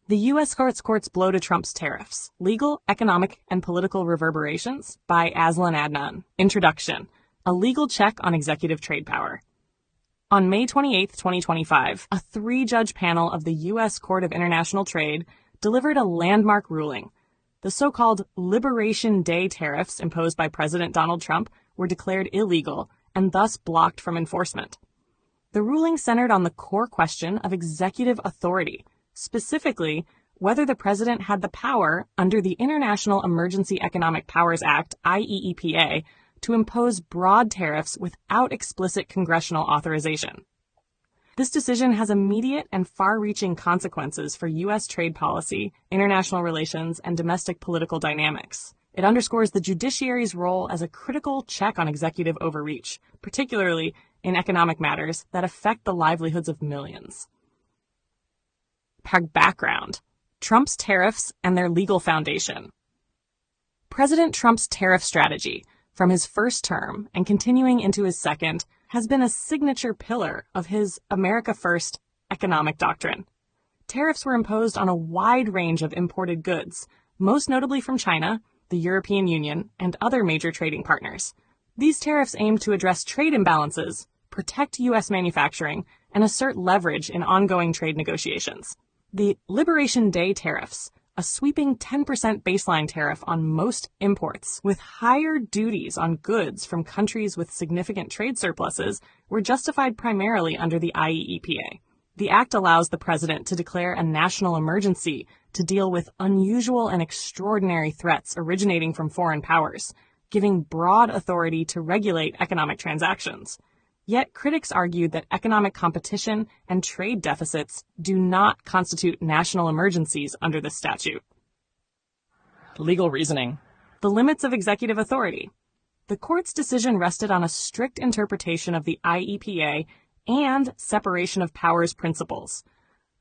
The U.S. courts blow to Trump's tariffs, legal, economic, and political reverberations by AZLAN ADNAN. Introduction: a legal check on executive trade power. On May 28, 2025, a 3-judge panel of the U.S. Court of International Trade delivered a landmark ruling. The so-called Liberation Day tariffs imposed by President Donald Trump were declared illegal and thus blocked from enforcement. The ruling centered on the core question of executive authority, specifically whether the president had the power under the International Emergency Economic Powers Act, IEEPA, to impose broad tariffs without explicit congressional authorization. This decision has immediate and far-reaching consequences for U.S. trade policy, international relations, and domestic political dynamics. It underscores the judiciary's role as a critical check on executive overreach, particularly in economic matters that affect the livelihoods of millions. Background: Trump's tariffs and their legal foundation. President Trump's tariff strategy, from his first term and continuing into his second, has been a signature pillar of his America First economic doctrine. Tariffs were imposed on a wide range of imported goods, most notably from China, the European Union, and other major trading partners. These tariffs aimed to address trade imbalances, protect U.S. manufacturing, and assert leverage in ongoing trade negotiations. The Liberation Day tariffs, a sweeping 10% baseline tariff on most imports, with higher duties on goods from countries with significant trade surpluses, were justified primarily under the IEEPA. The act allows the president to declare a national emergency to deal with unusual and extraordinary threats originating from foreign powers, giving broad authority to regulate economic transactions. Yet critics argued that economic competition and trade deficits do not constitute national emergencies under the statute. Legal reasoning: the limits of executive authority. The court's decision rested on a strict interpretation of the IEPA and separation of powers principles.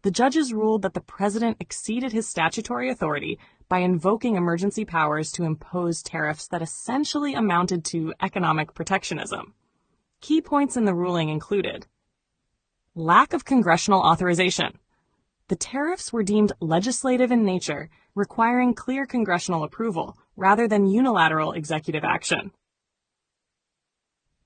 The judges ruled that the president exceeded his statutory authority by invoking emergency powers to impose tariffs that essentially amounted to economic protectionism. Key points in the ruling included: lack of congressional authorization. The tariffs were deemed legislative in nature, requiring clear congressional approval rather than unilateral executive action.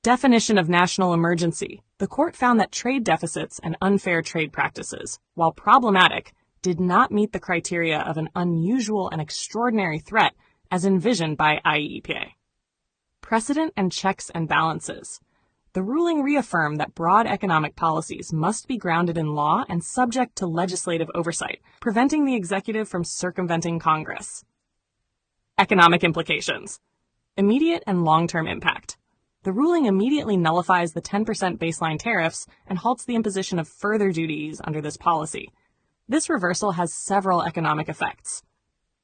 Definition of national emergency. The court found that trade deficits and unfair trade practices, while problematic, did not meet the criteria of an unusual and extraordinary threat as envisioned by IEEPA. Precedent and checks and balances. The ruling reaffirmed that broad economic policies must be grounded in law and subject to legislative oversight, preventing the executive from circumventing Congress. Economic implications. Immediate and long-term impact. The ruling immediately nullifies the 10% baseline tariffs and halts the imposition of further duties under this policy. This reversal has several economic effects.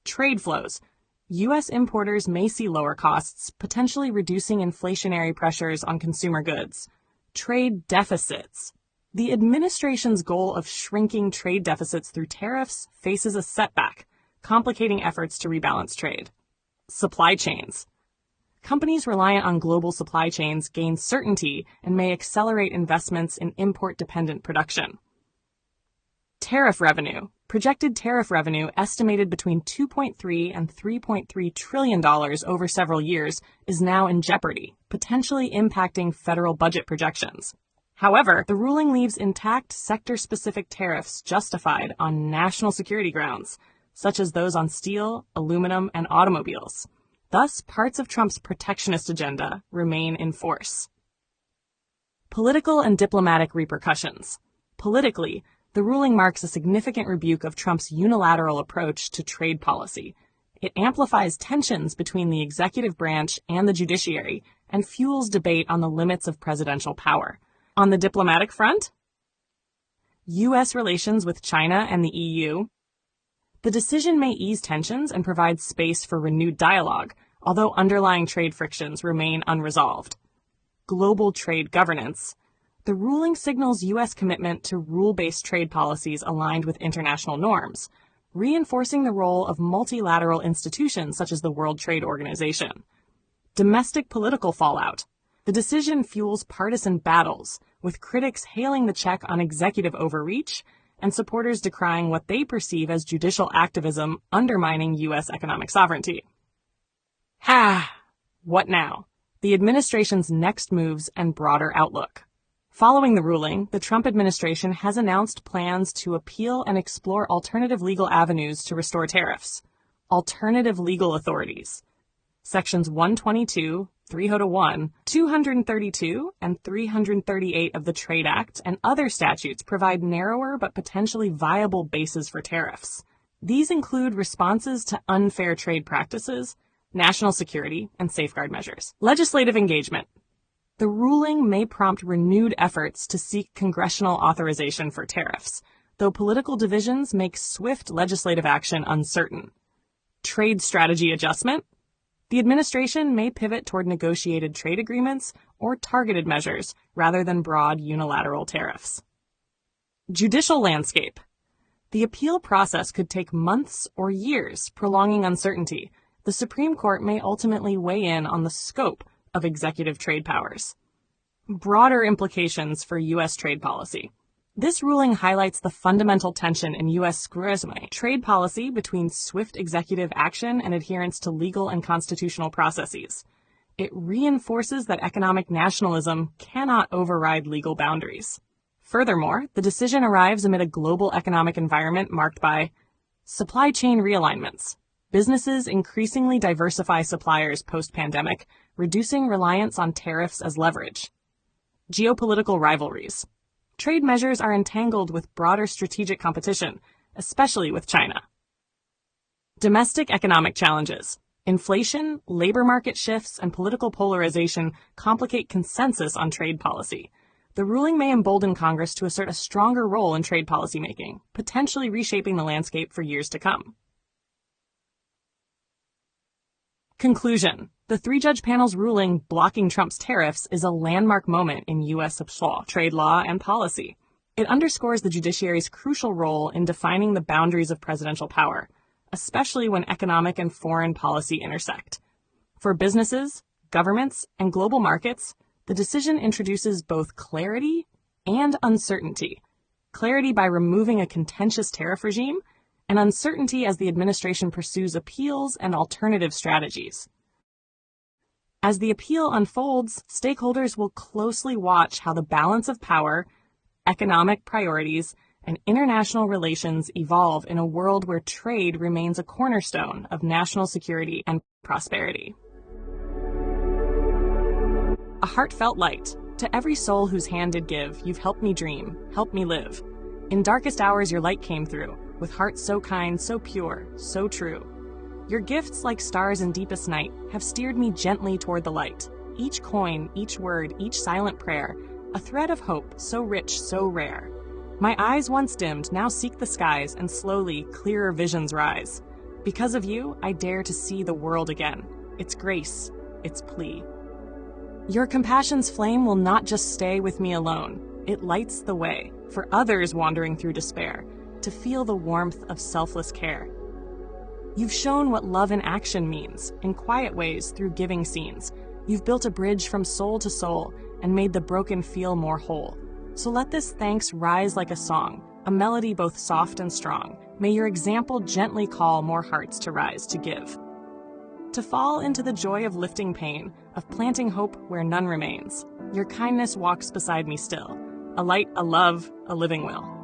Trade flows. U.S. importers may see lower costs, potentially reducing inflationary pressures on consumer goods. Trade deficits. The administration's goal of shrinking trade deficits through tariffs faces a setback, complicating efforts to rebalance trade. Supply chains. Companies reliant on global supply chains gain certainty and may accelerate investments in import-dependent production. Tariff revenue. Projected tariff revenue, estimated between $2.3 and $3.3 trillion over several years, is now in jeopardy, potentially impacting federal budget projections. However, the ruling leaves intact sector-specific tariffs justified on national security grounds, such as those on steel, aluminum, and automobiles. Thus, parts of Trump's protectionist agenda remain in force. Political and diplomatic repercussions. Politically, the ruling marks a significant rebuke of Trump's unilateral approach to trade policy. It amplifies tensions between the executive branch and the judiciary and fuels debate on the limits of presidential power. On the diplomatic front, U.S. relations with China and the EU. The decision may ease tensions and provide space for renewed dialogue, although underlying trade frictions remain unresolved. Global trade governance. The ruling signals U.S. commitment to rule-based trade policies aligned with international norms, reinforcing the role of multilateral institutions such as the World Trade Organization. Domestic political fallout. The decision fuels partisan battles, with critics hailing the check on executive overreach and supporters decrying what they perceive as judicial activism undermining U.S. economic sovereignty. What now? The administration's next moves and broader outlook. Following the ruling, the Trump administration has announced plans to appeal and explore alternative legal avenues to restore tariffs. Alternative legal authorities. Sections 122, 301, 232, and 338 of the Trade Act and other statutes provide narrower but potentially viable bases for tariffs. These include responses to unfair trade practices, national security, and safeguard measures. Legislative engagement. The ruling may prompt renewed efforts to seek congressional authorization for tariffs, though political divisions make swift legislative action uncertain. Trade strategy adjustment. The administration may pivot toward negotiated trade agreements or targeted measures rather than broad unilateral tariffs. Judicial landscape. The appeal process could take months or years, prolonging uncertainty. The Supreme Court may ultimately weigh in on the scope of executive trade powers. Broader implications for U.S. trade policy. This ruling highlights the fundamental tension in U.S. trade policy between swift executive action and adherence to legal and constitutional processes. It reinforces that economic nationalism cannot override legal boundaries. Furthermore, the decision arrives amid a global economic environment marked by supply chain realignments. Businesses increasingly diversify suppliers post-pandemic, reducing reliance on tariffs as leverage. Geopolitical rivalries. Trade measures are entangled with broader strategic competition, especially with China. Domestic economic challenges. Inflation, labor market shifts, and political polarization complicate consensus on trade policy. The ruling may embolden Congress to assert a stronger role in trade policymaking, potentially reshaping the landscape for years to come. Conclusion. The three-judge panel's ruling blocking Trump's tariffs is a landmark moment in U.S. trade law and policy. It underscores the judiciary's crucial role in defining the boundaries of presidential power, especially when economic and foreign policy intersect. For businesses, governments, and global markets, the decision introduces both clarity and uncertainty. Clarity by removing a contentious tariff regime, and uncertainty as the administration pursues appeals and alternative strategies. As the appeal unfolds, stakeholders will closely watch how the balance of power, economic priorities, and international relations evolve in a world where trade remains a cornerstone of national security and prosperity. A heartfelt light. To every soul whose hand did give, you've helped me dream, helped me live. In darkest hours your light came through, with hearts so kind, so pure, so true. Your gifts, like stars in deepest night, have steered me gently toward the light. Each coin, each word, each silent prayer, a thread of hope, so rich, so rare. My eyes once dimmed, now seek the skies, and slowly, clearer visions rise. Because of you, I dare to see the world again. Its grace, its plea. Your compassion's flame will not just stay with me alone. It lights the way, for others wandering through despair, to feel the warmth of selfless care. You've shown what love in action means, in quiet ways through giving scenes. You've built a bridge from soul to soul and made the broken feel more whole. So let this thanks rise like a song, a melody both soft and strong. May your example gently call more hearts to rise to give. To fall into the joy of lifting pain, of planting hope where none remains. Your kindness walks beside me still, a light, a love, a living will.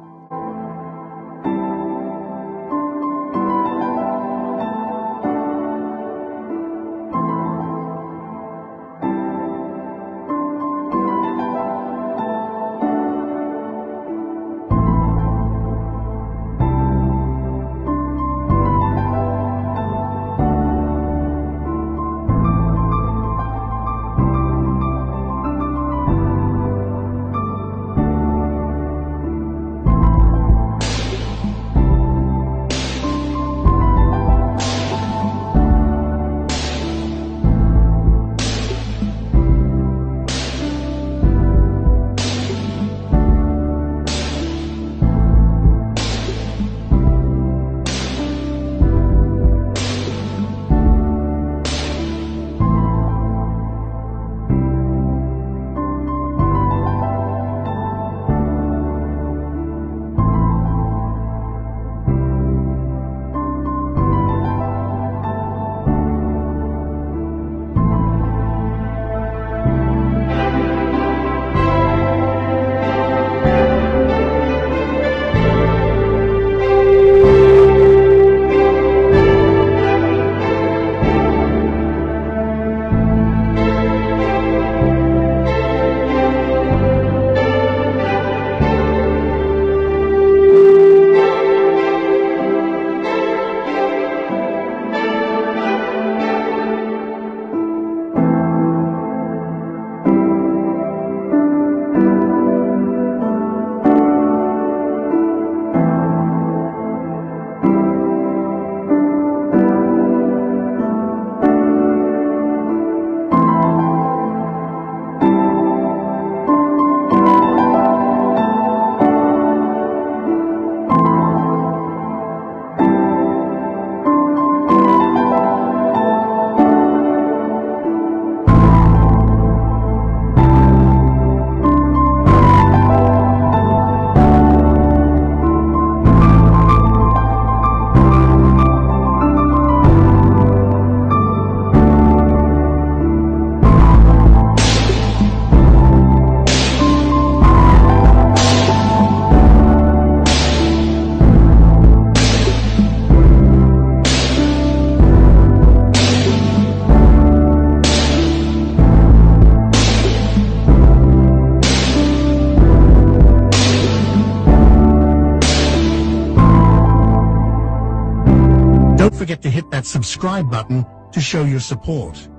forget to hit that subscribe button to show your support.